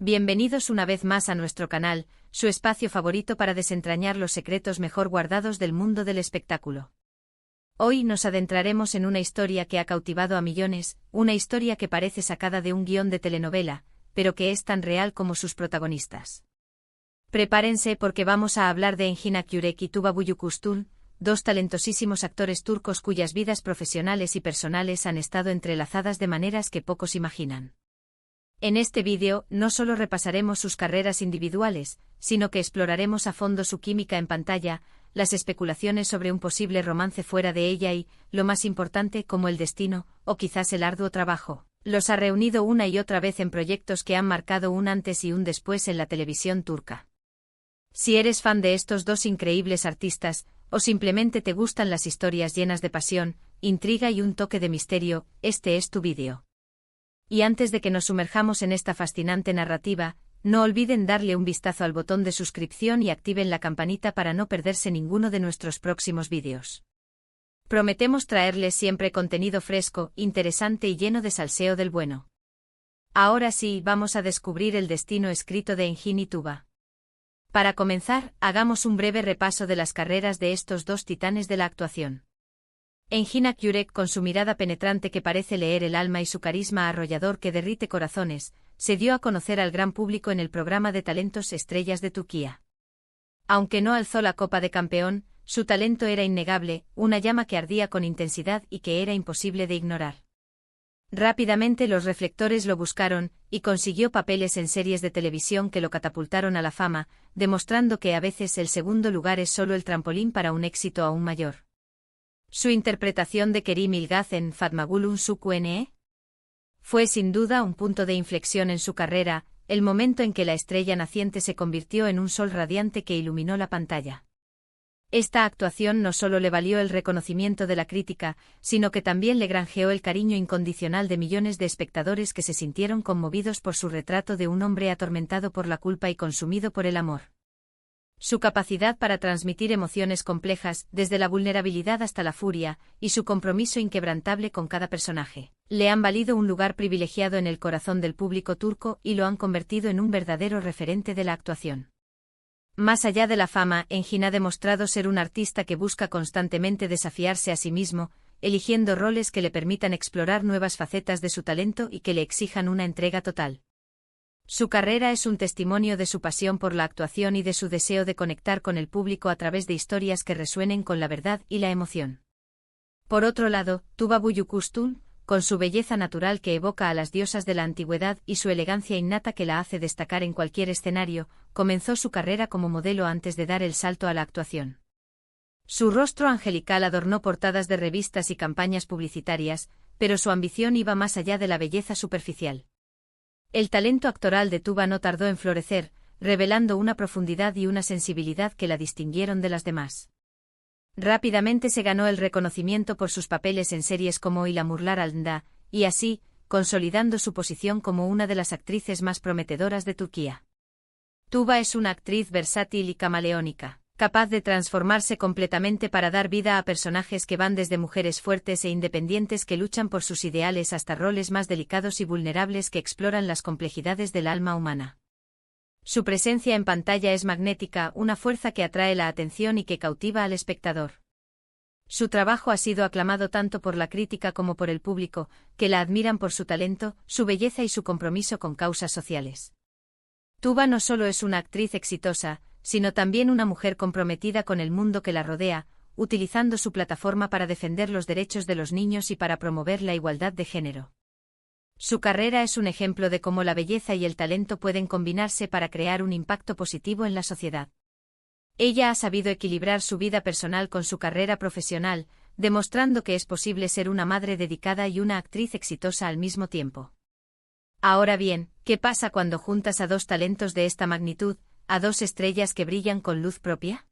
Bienvenidos una vez más a nuestro canal, su espacio favorito para desentrañar los secretos mejor guardados del mundo del espectáculo. Hoy nos adentraremos en una historia que ha cautivado a millones, una historia que parece sacada de un guión de telenovela, pero que es tan real como sus protagonistas. Prepárense porque vamos a hablar de Engin Akyürek y Tuba Büyüküstün, dos talentosísimos actores turcos cuyas vidas profesionales y personales han estado entrelazadas de maneras que pocos imaginan. En este vídeo no solo repasaremos sus carreras individuales, sino que exploraremos a fondo su química en pantalla, las especulaciones sobre un posible romance fuera de ella y, lo más importante, cómo el destino, o quizás el arduo trabajo, los ha reunido una y otra vez en proyectos que han marcado un antes y un después en la televisión turca. Si eres fan de estos dos increíbles artistas, o simplemente te gustan las historias llenas de pasión, intriga y un toque de misterio, este es tu vídeo. Y antes de que nos sumerjamos en esta fascinante narrativa, no olviden darle un vistazo al botón de suscripción y activen la campanita para no perderse ninguno de nuestros próximos vídeos. Prometemos traerles siempre contenido fresco, interesante y lleno de salseo del bueno. Ahora sí, vamos a descubrir el destino escrito de Engin y Tuba. Para comenzar, hagamos un breve repaso de las carreras de estos dos titanes de la actuación. Engin Akyürek, con su mirada penetrante que parece leer el alma y su carisma arrollador que derrite corazones, se dio a conocer al gran público en el programa de talentos Estrellas de Turquía. Aunque no alzó la copa de campeón, su talento era innegable, una llama que ardía con intensidad y que era imposible de ignorar. Rápidamente los reflectores lo buscaron, y consiguió papeles en series de televisión que lo catapultaron a la fama, demostrando que a veces el segundo lugar es solo el trampolín para un éxito aún mayor. Su interpretación de Kerim İlgaz en Fatma Gül'ün Suçu fue sin duda un punto de inflexión en su carrera, el momento en que la estrella naciente se convirtió en un sol radiante que iluminó la pantalla. Esta actuación no solo le valió el reconocimiento de la crítica, sino que también le granjeó el cariño incondicional de millones de espectadores que se sintieron conmovidos por su retrato de un hombre atormentado por la culpa y consumido por el amor. Su capacidad para transmitir emociones complejas, desde la vulnerabilidad hasta la furia, y su compromiso inquebrantable con cada personaje, le han valido un lugar privilegiado en el corazón del público turco y lo han convertido en un verdadero referente de la actuación. Más allá de la fama, Engin ha demostrado ser un artista que busca constantemente desafiarse a sí mismo, eligiendo roles que le permitan explorar nuevas facetas de su talento y que le exijan una entrega total. Su carrera es un testimonio de su pasión por la actuación y de su deseo de conectar con el público a través de historias que resuenen con la verdad y la emoción. Por otro lado, Tuba Büyüküstün, con su belleza natural que evoca a las diosas de la antigüedad y su elegancia innata que la hace destacar en cualquier escenario, comenzó su carrera como modelo antes de dar el salto a la actuación. Su rostro angelical adornó portadas de revistas y campañas publicitarias, pero su ambición iba más allá de la belleza superficial. El talento actoral de Tuba no tardó en florecer, revelando una profundidad y una sensibilidad que la distinguieron de las demás. Rápidamente se ganó el reconocimiento por sus papeles en series como Yağmurlar Altında, y así, consolidando su posición como una de las actrices más prometedoras de Turquía. Tuba es una actriz versátil y camaleónica, capaz de transformarse completamente para dar vida a personajes que van desde mujeres fuertes e independientes que luchan por sus ideales hasta roles más delicados y vulnerables que exploran las complejidades del alma humana. Su presencia en pantalla es magnética, una fuerza que atrae la atención y que cautiva al espectador. Su trabajo ha sido aclamado tanto por la crítica como por el público, que la admiran por su talento, su belleza y su compromiso con causas sociales. Tuba no solo es una actriz exitosa, sino también una mujer comprometida con el mundo que la rodea, utilizando su plataforma para defender los derechos de los niños y para promover la igualdad de género. Su carrera es un ejemplo de cómo la belleza y el talento pueden combinarse para crear un impacto positivo en la sociedad. Ella ha sabido equilibrar su vida personal con su carrera profesional, demostrando que es posible ser una madre dedicada y una actriz exitosa al mismo tiempo. Ahora bien, ¿qué pasa cuando juntas a dos talentos de esta magnitud, a dos estrellas que brillan con luz propia?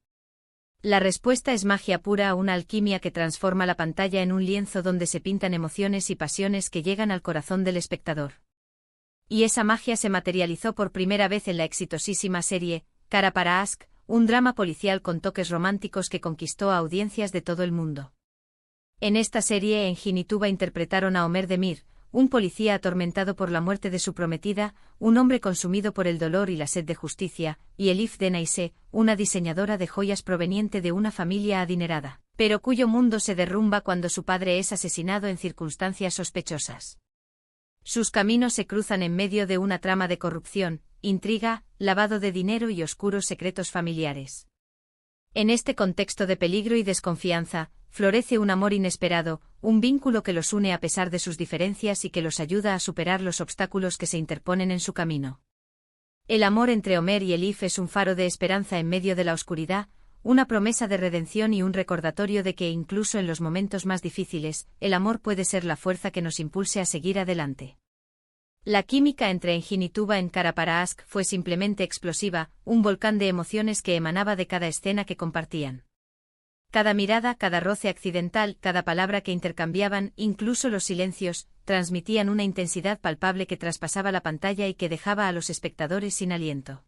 La respuesta es magia pura, una alquimia que transforma la pantalla en un lienzo donde se pintan emociones y pasiones que llegan al corazón del espectador. Y esa magia se materializó por primera vez en la exitosísima serie Kara para Aşk, un drama policial con toques románticos que conquistó a audiencias de todo el mundo. En esta serie Engin y Tuba interpretaron a Ömer Demir, un policía atormentado por la muerte de su prometida, un hombre consumido por el dolor y la sed de justicia, y Elif Denaise, una diseñadora de joyas proveniente de una familia adinerada, pero cuyo mundo se derrumba cuando su padre es asesinado en circunstancias sospechosas. Sus caminos se cruzan en medio de una trama de corrupción, intriga, lavado de dinero y oscuros secretos familiares. En este contexto de peligro y desconfianza, florece un amor inesperado, un vínculo que los une a pesar de sus diferencias y que los ayuda a superar los obstáculos que se interponen en su camino. El amor entre Omer y Elif es un faro de esperanza en medio de la oscuridad, una promesa de redención y un recordatorio de que incluso en los momentos más difíciles, el amor puede ser la fuerza que nos impulse a seguir adelante. La química entre Engin y Tuba en Kara para Ask fue simplemente explosiva, un volcán de emociones que emanaba de cada escena que compartían. Cada mirada, cada roce accidental, cada palabra que intercambiaban, incluso los silencios, transmitían una intensidad palpable que traspasaba la pantalla y que dejaba a los espectadores sin aliento.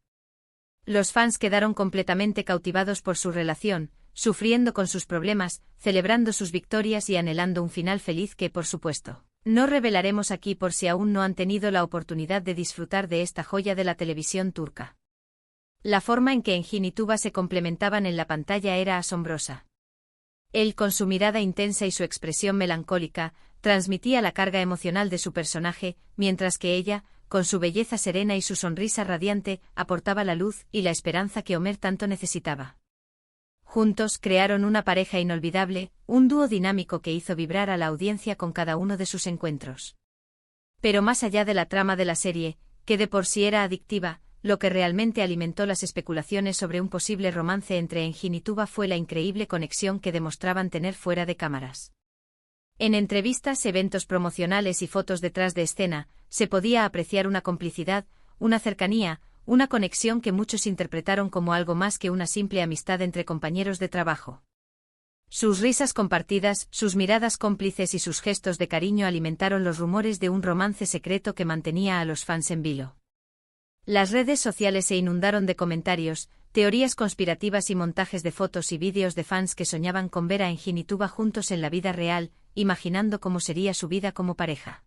Los fans quedaron completamente cautivados por su relación, sufriendo con sus problemas, celebrando sus victorias y anhelando un final feliz que, por supuesto, no revelaremos aquí por si aún no han tenido la oportunidad de disfrutar de esta joya de la televisión turca. La forma en que Engin y Tuba se complementaban en la pantalla era asombrosa. Él, con su mirada intensa y su expresión melancólica, transmitía la carga emocional de su personaje, mientras que ella, con su belleza serena y su sonrisa radiante, aportaba la luz y la esperanza que Omer tanto necesitaba. Juntos crearon una pareja inolvidable, un dúo dinámico que hizo vibrar a la audiencia con cada uno de sus encuentros. Pero más allá de la trama de la serie, que de por sí era adictiva, lo que realmente alimentó las especulaciones sobre un posible romance entre Engin y Tuba fue la increíble conexión que demostraban tener fuera de cámaras. En entrevistas, eventos promocionales y fotos detrás de escena, se podía apreciar una complicidad, una cercanía, una conexión que muchos interpretaron como algo más que una simple amistad entre compañeros de trabajo. Sus risas compartidas, sus miradas cómplices y sus gestos de cariño alimentaron los rumores de un romance secreto que mantenía a los fans en vilo. Las redes sociales se inundaron de comentarios, teorías conspirativas y montajes de fotos y vídeos de fans que soñaban con ver a Engin y Tuba juntos en la vida real, imaginando cómo sería su vida como pareja.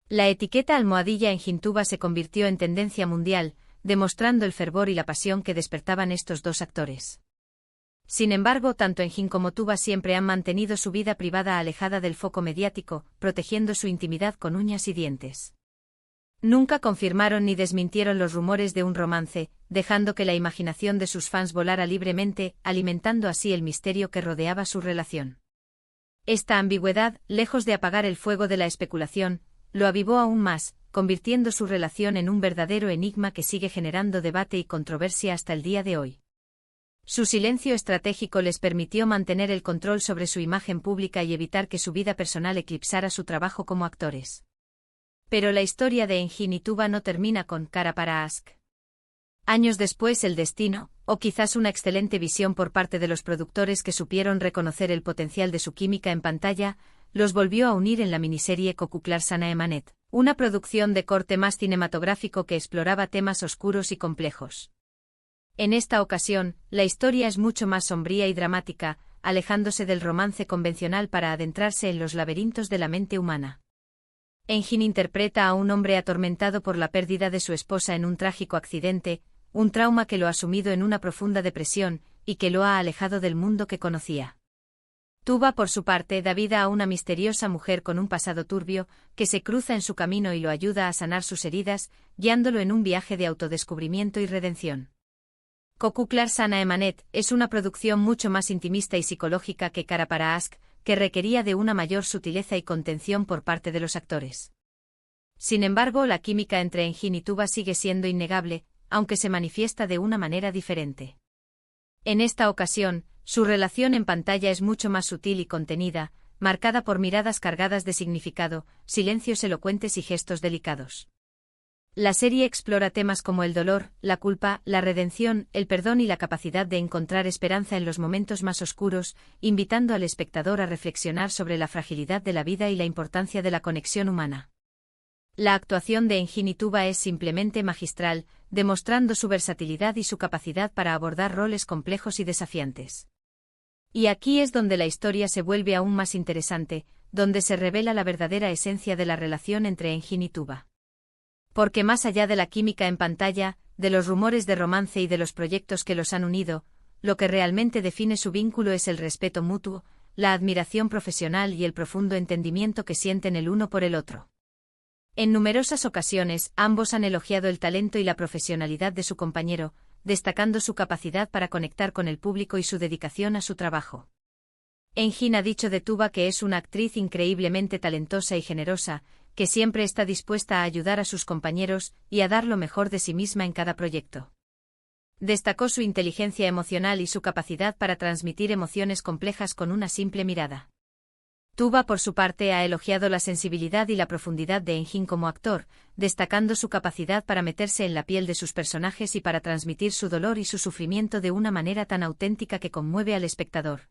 La etiqueta almohadilla Engin Tuba se convirtió en tendencia mundial, demostrando el fervor y la pasión que despertaban estos dos actores. Sin embargo, tanto Engin como Tuba siempre han mantenido su vida privada alejada del foco mediático, protegiendo su intimidad con uñas y dientes. Nunca confirmaron ni desmintieron los rumores de un romance, dejando que la imaginación de sus fans volara libremente, alimentando así el misterio que rodeaba su relación. Esta ambigüedad, lejos de apagar el fuego de la especulación, lo avivó aún más, convirtiendo su relación en un verdadero enigma que sigue generando debate y controversia hasta el día de hoy. Su silencio estratégico les permitió mantener el control sobre su imagen pública y evitar que su vida personal eclipsara su trabajo como actores. Pero la historia de Engin y Tuba no termina con Kara para Ask. Años después, el destino, o quizás una excelente visión por parte de los productores que supieron reconocer el potencial de su química en pantalla, los volvió a unir en la miniserie Kokuklar Sana Emanet, una producción de corte más cinematográfico que exploraba temas oscuros y complejos. En esta ocasión, la historia es mucho más sombría y dramática, alejándose del romance convencional para adentrarse en los laberintos de la mente humana. Engin interpreta a un hombre atormentado por la pérdida de su esposa en un trágico accidente, un trauma que lo ha sumido en una profunda depresión, y que lo ha alejado del mundo que conocía. Tuba, por su parte, da vida a una misteriosa mujer con un pasado turbio, que se cruza en su camino y lo ayuda a sanar sus heridas, guiándolo en un viaje de autodescubrimiento y redención. Kokuklar Sana Emanet es una producción mucho más intimista y psicológica que Kara para Ask, que requería de una mayor sutileza y contención por parte de los actores. Sin embargo, la química entre Engin y Tuba sigue siendo innegable, aunque se manifiesta de una manera diferente. En esta ocasión, su relación en pantalla es mucho más sutil y contenida, marcada por miradas cargadas de significado, silencios elocuentes y gestos delicados. La serie explora temas como el dolor, la culpa, la redención, el perdón y la capacidad de encontrar esperanza en los momentos más oscuros, invitando al espectador a reflexionar sobre la fragilidad de la vida y la importancia de la conexión humana. La actuación de Engin y Tuba es simplemente magistral, demostrando su versatilidad y su capacidad para abordar roles complejos y desafiantes. Y aquí es donde la historia se vuelve aún más interesante, donde se revela la verdadera esencia de la relación entre Engin y Tuba. Porque más allá de la química en pantalla, de los rumores de romance y de los proyectos que los han unido, lo que realmente define su vínculo es el respeto mutuo, la admiración profesional y el profundo entendimiento que sienten el uno por el otro. En numerosas ocasiones, ambos han elogiado el talento y la profesionalidad de su compañero, destacando su capacidad para conectar con el público y su dedicación a su trabajo. Engin ha dicho de Tuba que es una actriz increíblemente talentosa y generosa, que siempre está dispuesta a ayudar a sus compañeros y a dar lo mejor de sí misma en cada proyecto. Destacó su inteligencia emocional y su capacidad para transmitir emociones complejas con una simple mirada. Tuba, por su parte, ha elogiado la sensibilidad y la profundidad de Engin como actor, destacando su capacidad para meterse en la piel de sus personajes y para transmitir su dolor y su sufrimiento de una manera tan auténtica que conmueve al espectador.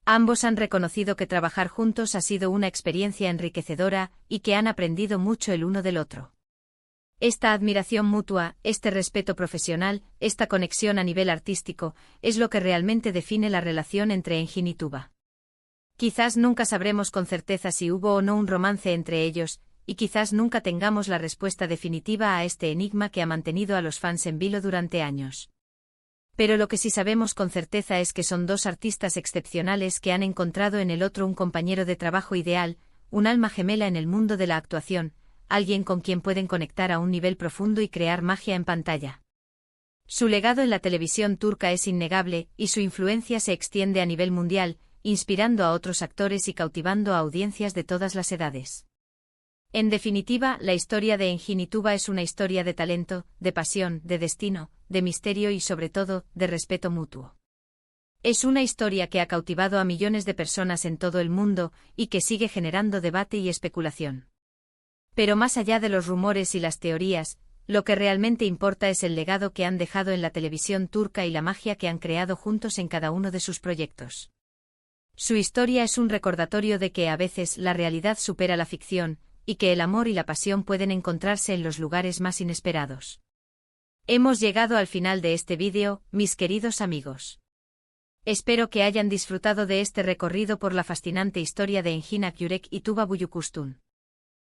Ambos han reconocido que trabajar juntos ha sido una experiencia enriquecedora y que han aprendido mucho el uno del otro. Esta admiración mutua, este respeto profesional, esta conexión a nivel artístico, es lo que realmente define la relación entre Engin y Tuba. Quizás nunca sabremos con certeza si hubo o no un romance entre ellos, y quizás nunca tengamos la respuesta definitiva a este enigma que ha mantenido a los fans en vilo durante años. Pero lo que sí sabemos con certeza es que son dos artistas excepcionales que han encontrado en el otro un compañero de trabajo ideal, un alma gemela en el mundo de la actuación, alguien con quien pueden conectar a un nivel profundo y crear magia en pantalla. Su legado en la televisión turca es innegable, y su influencia se extiende a nivel mundial, inspirando a otros actores y cautivando a audiencias de todas las edades. En definitiva, la historia de Engin y Tuba es una historia de talento, de pasión, de destino, de misterio y sobre todo, de respeto mutuo. Es una historia que ha cautivado a millones de personas en todo el mundo y que sigue generando debate y especulación. Pero más allá de los rumores y las teorías, lo que realmente importa es el legado que han dejado en la televisión turca y la magia que han creado juntos en cada uno de sus proyectos. Su historia es un recordatorio de que a veces la realidad supera la ficción, y que el amor y la pasión pueden encontrarse en los lugares más inesperados. Hemos llegado al final de este vídeo, mis queridos amigos. Espero que hayan disfrutado de este recorrido por la fascinante historia de Engin Akyurek y Tuba Büyüküstün.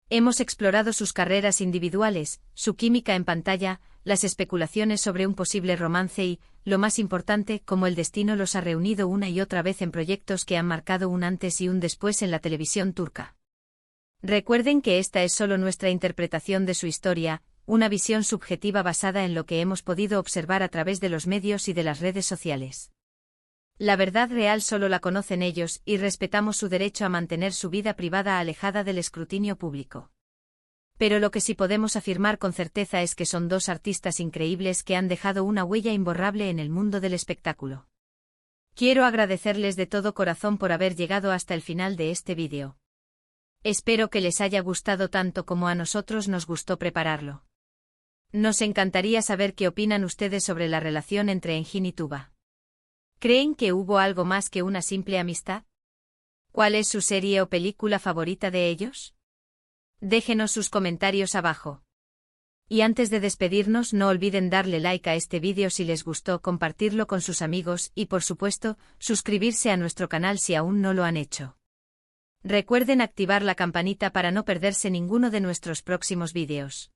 Hemos explorado sus carreras individuales, su química en pantalla, las especulaciones sobre un posible romance y, lo más importante, cómo el destino los ha reunido una y otra vez en proyectos que han marcado un antes y un después en la televisión turca. Recuerden que esta es solo nuestra interpretación de su historia, una visión subjetiva basada en lo que hemos podido observar a través de los medios y de las redes sociales. La verdad real solo la conocen ellos y respetamos su derecho a mantener su vida privada alejada del escrutinio público. Pero lo que sí podemos afirmar con certeza es que son dos artistas increíbles que han dejado una huella imborrable en el mundo del espectáculo. Quiero agradecerles de todo corazón por haber llegado hasta el final de este vídeo. Espero que les haya gustado tanto como a nosotros nos gustó prepararlo. Nos encantaría saber qué opinan ustedes sobre la relación entre Engin y Tuba. ¿Creen que hubo algo más que una simple amistad? ¿Cuál es su serie o película favorita de ellos? Déjenos sus comentarios abajo. Y antes de despedirnos, no olviden darle like a este vídeo si les gustó, compartirlo con sus amigos y, por supuesto, suscribirse a nuestro canal si aún no lo han hecho. Recuerden activar la campanita para no perderse ninguno de nuestros próximos vídeos.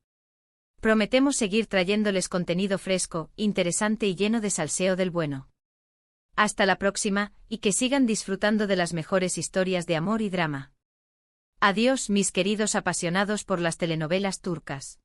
Prometemos seguir trayéndoles contenido fresco, interesante y lleno de salseo del bueno. Hasta la próxima, y que sigan disfrutando de las mejores historias de amor y drama. Adiós, mis queridos apasionados por las telenovelas turcas.